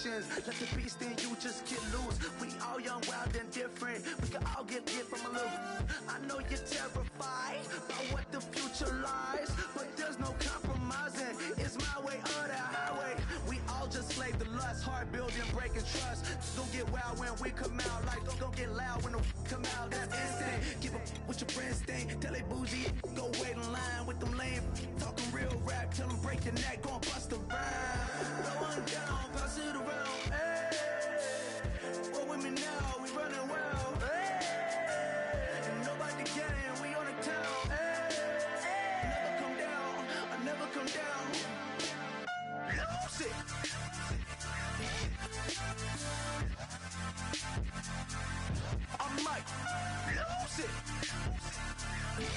emotions. Let the beast in you just get loose. We all young, wild, and different. We can all get from a little. I know you're terrified by what the future lies, but there's no compromising. It's my way or the highway. We all just slave to lust, heart building, breaking trust. Don't get wild when we come out, like don't get loud when the come out. That's instant. Give up what your friends think. Tell they bougie, go wait in line with them lame. Talking real rap, tell them break your neck, gon' bust a rhyme. Going down, pass it around. Hey, what with me now? We running well. Hey, and nobody can, we on the town. Hey, never come down, I never come down. Lose it. I might lose it. Lose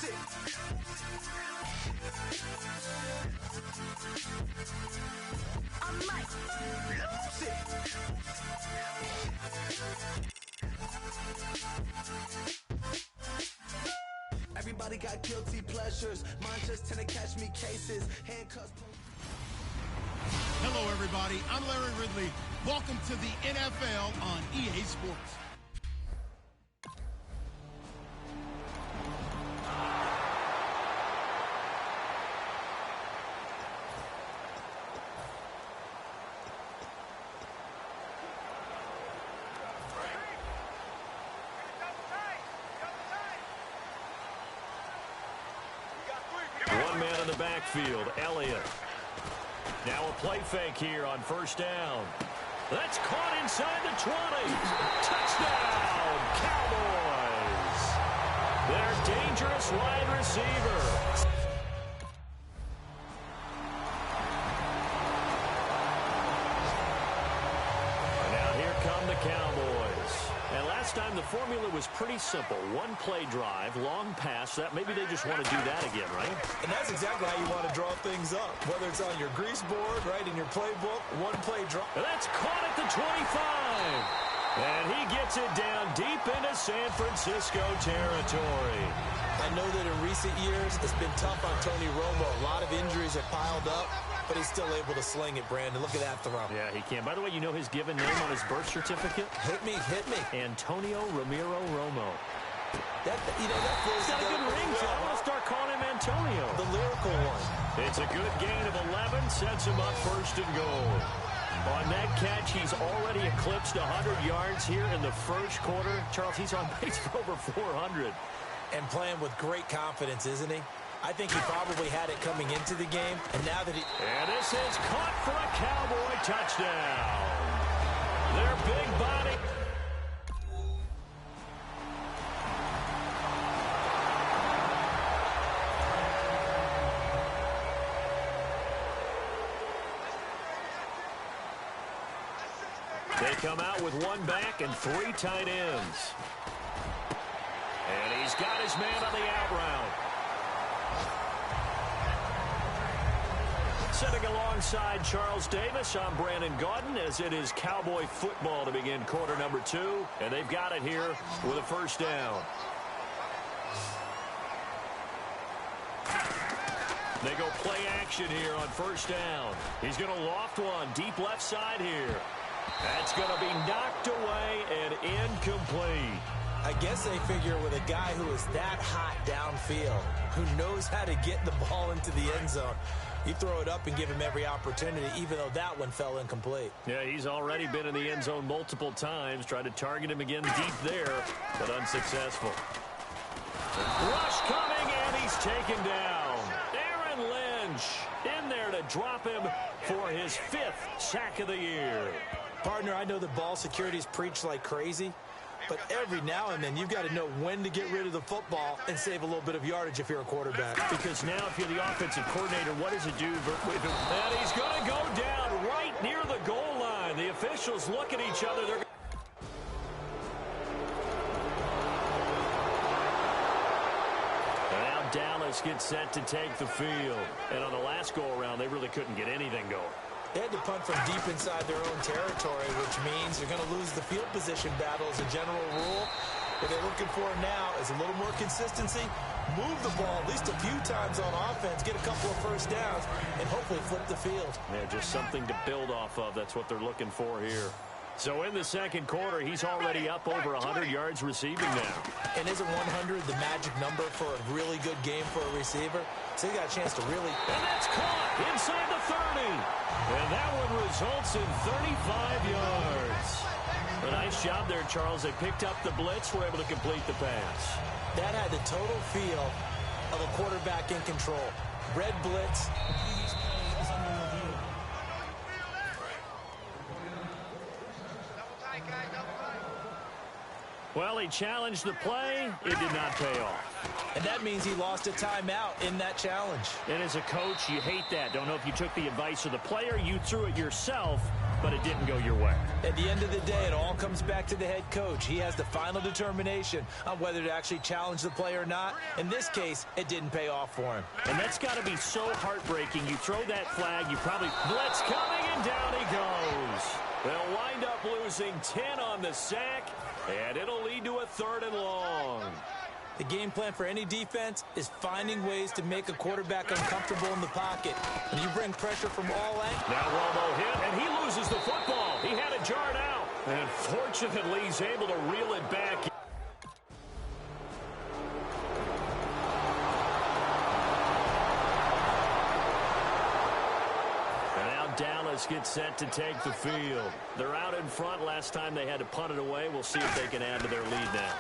it. I might lose it. Everybody got guilty pleasures. Mine just tend to catch me cases. Handcuffs. Hello, everybody. I'm Larry Ridley. Welcome to the NFL on EA Sports. One man in the backfield, Elliott. Now a play fake here on first down. That's caught inside the 20. Touchdown, Cowboys. Their dangerous wide receiver. And now here come the Cowboys. And last time the formula was pretty simple. One play drive, long pass. That maybe they just want to do that again, right? And that's exactly how you want to draw things up. Whether it's on your grease board, right, in your playbook, one play drive. And that's caught at the 25. And he gets it down deep into San Francisco territory. I know that in recent years, it's been tough on Tony Romo. A lot of injuries have piled up, but he's still able to sling it, Brandon. Look at that throw. Yeah, he can. By the way, you know his given name on his birth certificate? Hit me. Antonio Ramiro Romo. That feels He's got a good ring, so I'm going to start calling him Antonio. The lyrical one. It's a good gain of 11, sets him up first and goal. On that catch, he's already eclipsed 100 yards here in the first quarter. Charles, he's on pace for over 400. And playing with great confidence, isn't he? I think he probably had it coming into the game, and now that he... And this is caught for a Cowboy touchdown. Their big body... They come out with one back and three tight ends. And he's got his man on the out route. Sitting alongside Charles Davis, I'm Brandon Gaudin, as it is Cowboy football to begin quarter number 2. And they've got it here with a first down. They go play action here on first down. He's going to loft one deep left side here. That's going to be knocked away and incomplete. I guess they figure with a guy who is that hot downfield, who knows how to get the ball into the end zone, you throw it up and give him every opportunity, even though that one fell incomplete. Yeah, he's already been in the end zone multiple times. Tried to target him again deep there, but unsuccessful. Rush coming, and he's taken down. Aaron Lynch in there to drop him for his 5th sack of the year. Partner, I know the ball security is preached like crazy, but every now and then you've got to know when to get rid of the football and save a little bit of yardage if you're a quarterback. Because now if you're the offensive coordinator, what does it do? And he's going to go down right near the goal line. The officials look at each other. They're now Dallas gets set to take the field. And on the last go-around, they really couldn't get anything going. They had to punt from deep inside their own territory, which means they're going to lose the field position battle as a general rule. What they're looking for now is a little more consistency move the ball at least a few times on offense, get a couple of first downs, and hopefully flip the field. Yeah, just something to build off of. That's what they're looking for here. So in the second quarter, he's already up over 100 yards receiving now. And isn't 100 the magic number for a really good game for a receiver? So he got a chance to really... And that's caught inside the 30. And that one results in 35 yards. A nice job there, Charles. They picked up the blitz, were able to complete the pass. That had the total feel of a quarterback in control. Red blitz. Well, he challenged the play. It did not pay off. And that means he lost a timeout in that challenge. And as a coach, you hate that. Don't know if you took the advice of the player. You threw it yourself, but it didn't go your way. At the end of the day, it all comes back to the head coach. He has the final determination on whether to actually challenge the play or not. In this case, it didn't pay off for him. And that's got to be so heartbreaking. You throw that flag, you probably blitz coming, and down he goes. They'll wind up losing 10 on the sack, and it'll lead to a 3rd and long. The game plan for any defense is finding ways to make a quarterback uncomfortable in the pocket. When you bring pressure from all angles. Now Romo hit, and he loses the football. He had it jarred out. And fortunately, he's able to reel it back. And now Dallas gets set to take the field. They're out in front. Last time they had to punt it away. We'll see if they can add to their lead now.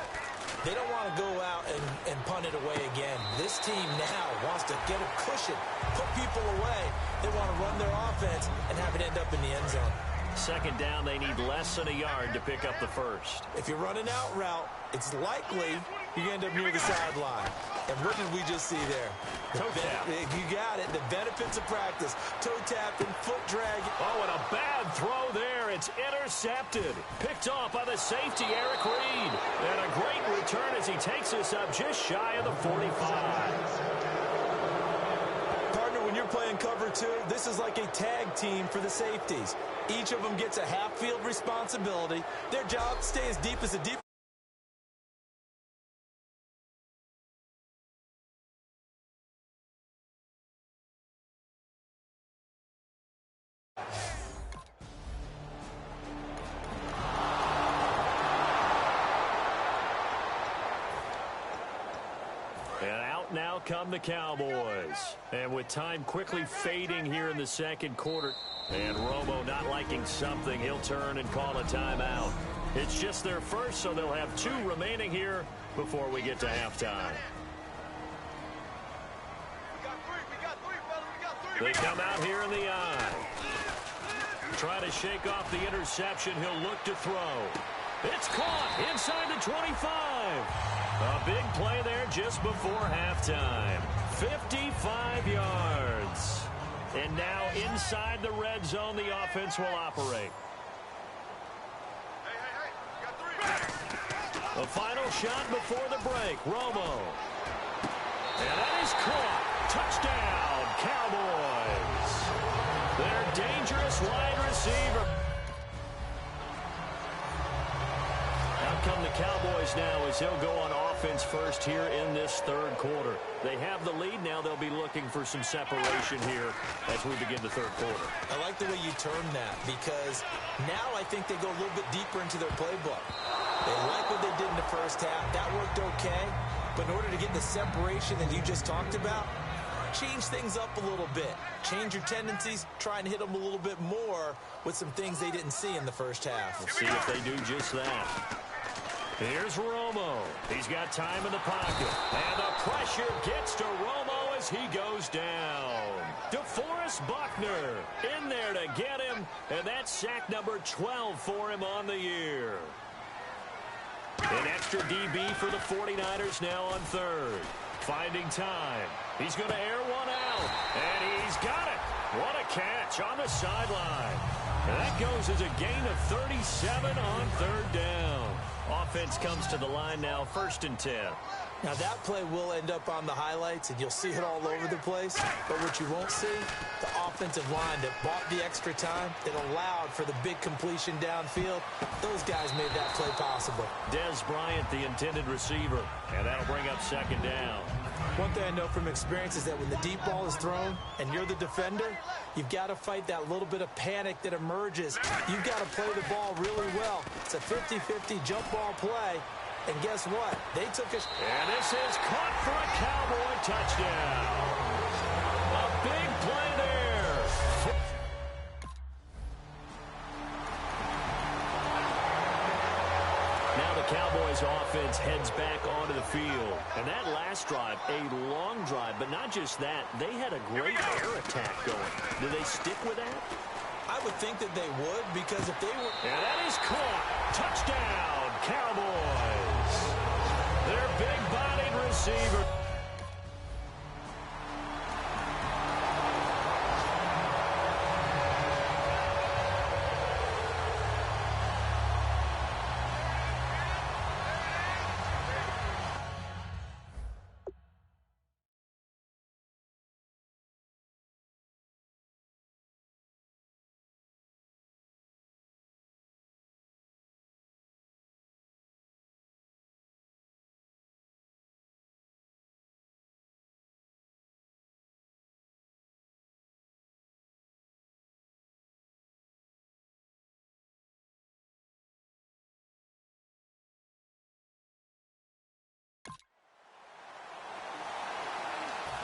They don't want to go out and punt it away again. This team now wants to get a cushion, put people away. They want to run their offense and have it end up in the end zone. Second down, they need less than a yard to pick up the first. If you're running out route, it's likely you end up near the sideline. And what did we just see there? Toe tap. You got it. The benefits of practice. Toe tap and foot drag. Oh, and a bad throw there. It's intercepted. Picked off by the safety, Eric Reed. And a great return as he takes us up just shy of the 45. Partner, when you're playing cover 2, this is like a tag team for the safeties. Each of them gets a half-field responsibility. Their job, stay as deep as the deep. Now come the Cowboys. And with time quickly fading here in the second quarter, and Romo not liking something, he'll turn and call a timeout. It's just their first, so they'll have 2 remaining here before we get to halftime. They come out here in the eye. Try to shake off the interception. He'll look to throw. It's caught inside the 25. A big play there just before halftime. 55 yards. And now inside the red zone, the offense will operate. The final shot before the break. Romo. And that is caught. Touchdown, Cowboys. Their dangerous wide receiver. Out come the Cowboys now as they'll go on offense first here in this third quarter. They have the lead. Now they'll be looking for some separation here as we begin the third quarter. I like the way you term that because now I think they go a little bit deeper into their playbook. They like what they did in the first half. That worked okay. But in order to get the separation that you just talked about, change things up a little bit. Change your tendencies. Try and hit them a little bit more with some things they didn't see in the first half. We'll see if they do just that. Here's Romo. He's got time in the pocket. And the pressure gets to Romo as he goes down. DeForest Buckner in there to get him. And that's sack number 12 for him on the year. An extra DB for the 49ers now on third. Finding time. He's going to air one out. And he's got it. What a catch on the sideline. And that goes as a gain of 37 on third down. Offense comes to the line now, 1st and 10. Now, that play will end up on the highlights, and you'll see it all over the place. But what you won't see, the offensive line that bought the extra time, that allowed for the big completion downfield, those guys made that play possible. Dez Bryant, the intended receiver, and that'll bring up 2nd down. One thing I know from experience is that when the deep ball is thrown and you're the defender, you've got to fight that little bit of panic that emerges. You've got to play the ball really well. It's a 50-50 jump ball play. And guess what? They took a... And this is caught for a Cowboy touchdown. A big play there. Now the Cowboys offense heads back onto the field. And that last drive, a long drive, but not just that. They had a great air attack going. Do they stick with that? I would think that they would, because if they were... And that is caught. Touchdown, Cowboys. Their big-bodied receiver.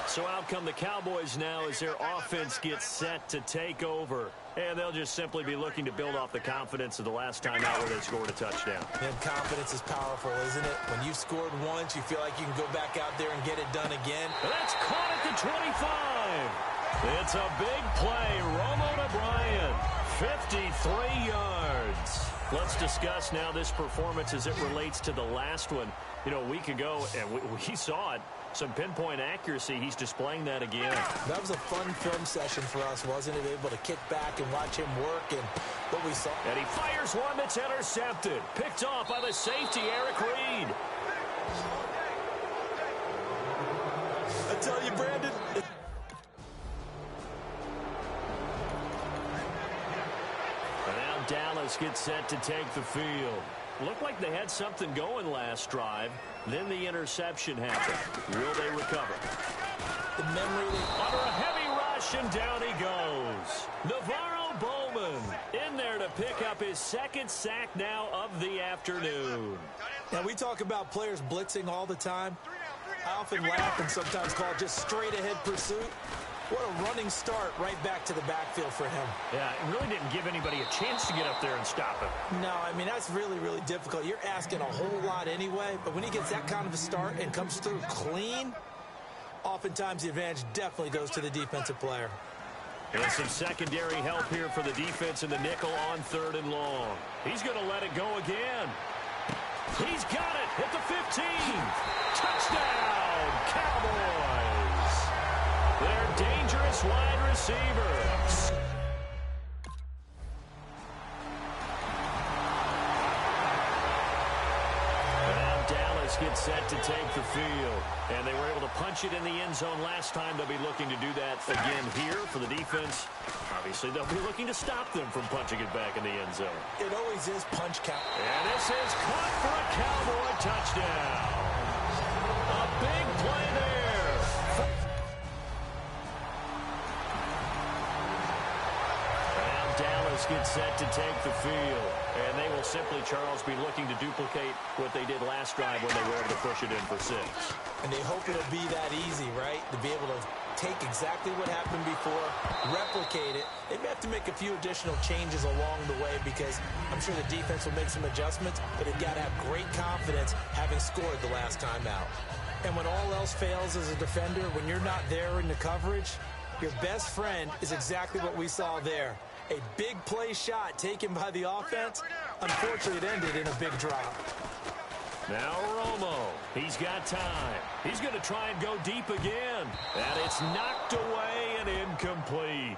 So out come the Cowboys now as their offense gets set to take over. And they'll just simply be looking to build off the confidence of the last time out where they scored a touchdown. And confidence is powerful, isn't it? When you've scored once, you feel like you can go back out there and get it done again. That's caught at the 25. It's a big play. Romo to Bryant. 53 yards. Let's discuss now this performance as it relates to the last one. You know, a week ago, and we saw it. Some pinpoint accuracy. He's displaying that again. That was a fun film session for us, wasn't it? Able to kick back and watch him work, and what we saw. And he fires one that's intercepted. Picked off by the safety, Eric Reed. I tell you, Brandon. And now Dallas gets set to take the field. Looked like they had something going last drive. Then the interception happened. Will they recover? The memory. Under a heavy rush, and down he goes. Navarro Bowman in there to pick up his 2nd sack now of the afternoon. Now, we talk about players blitzing all the time. I often laugh and sometimes call it just straight-ahead pursuit. What a running start right back to the backfield for him. Yeah, it really didn't give anybody a chance to get up there and stop him. No, I mean, that's really, really difficult. You're asking a whole lot anyway, but when he gets that kind of a start and comes through clean, oftentimes the advantage definitely goes to the defensive player. And some secondary help here for the defense in the nickel on 3rd and long. He's going to let it go again. He's got it at the 15. Touchdown, Cowboys. Their dangerous wide receiver. And now Dallas gets set to take the field. And they were able to punch it in the end zone last time. They'll be looking to do that again here for the defense. Obviously, they'll be looking to stop them from punching it back in the end zone. It always is punch count. And this is caught for a Cowboy touchdown. A big play there. Dallas gets set to take the field. And they will simply, Charles, be looking to duplicate what they did last drive when they were able to push it in for 6. And they hope it'll be that easy, right? To be able to take exactly what happened before, replicate it. They may have to make a few additional changes along the way because I'm sure the defense will make some adjustments, but they've got to have great confidence having scored the last time out. And when all else fails as a defender, when you're not there in the coverage, your best friend is exactly what we saw there. A big play shot taken by the offense. Unfortunately, it ended in a big drop. Now Romo. He's got time. He's going to try and go deep again. And it's knocked away and incomplete.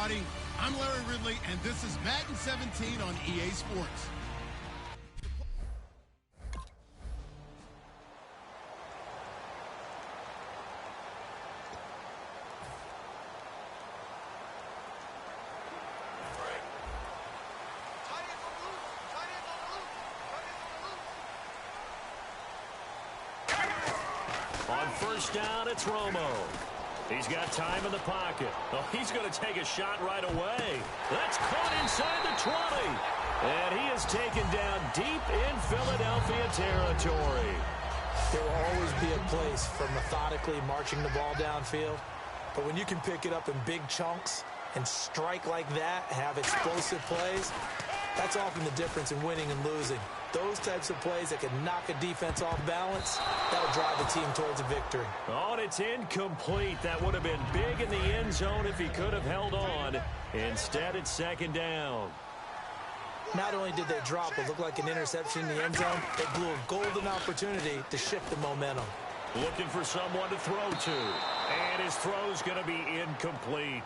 everybody. I'm Larry Ridley, and this is Madden 17 on EA Sports. On first down, it's Romo. He's got time in the pocket. Oh, he's going to take a shot right away. That's caught inside the 20. And he is taken down deep in Philadelphia territory. There will always be a place for methodically marching the ball downfield. But when you can pick it up in big chunks and strike like that, have explosive plays, that's often the difference in winning and losing. Those types of plays that can knock a defense off balance, that'll drive the team towards a victory. Oh, and it's incomplete. That would have been big in the end zone if he could have held on. Instead, it's second down. Not only did they drop what looked like an interception in the end zone, they blew a golden opportunity to shift the momentum. Looking for someone to throw to. And his throw's going to be incomplete.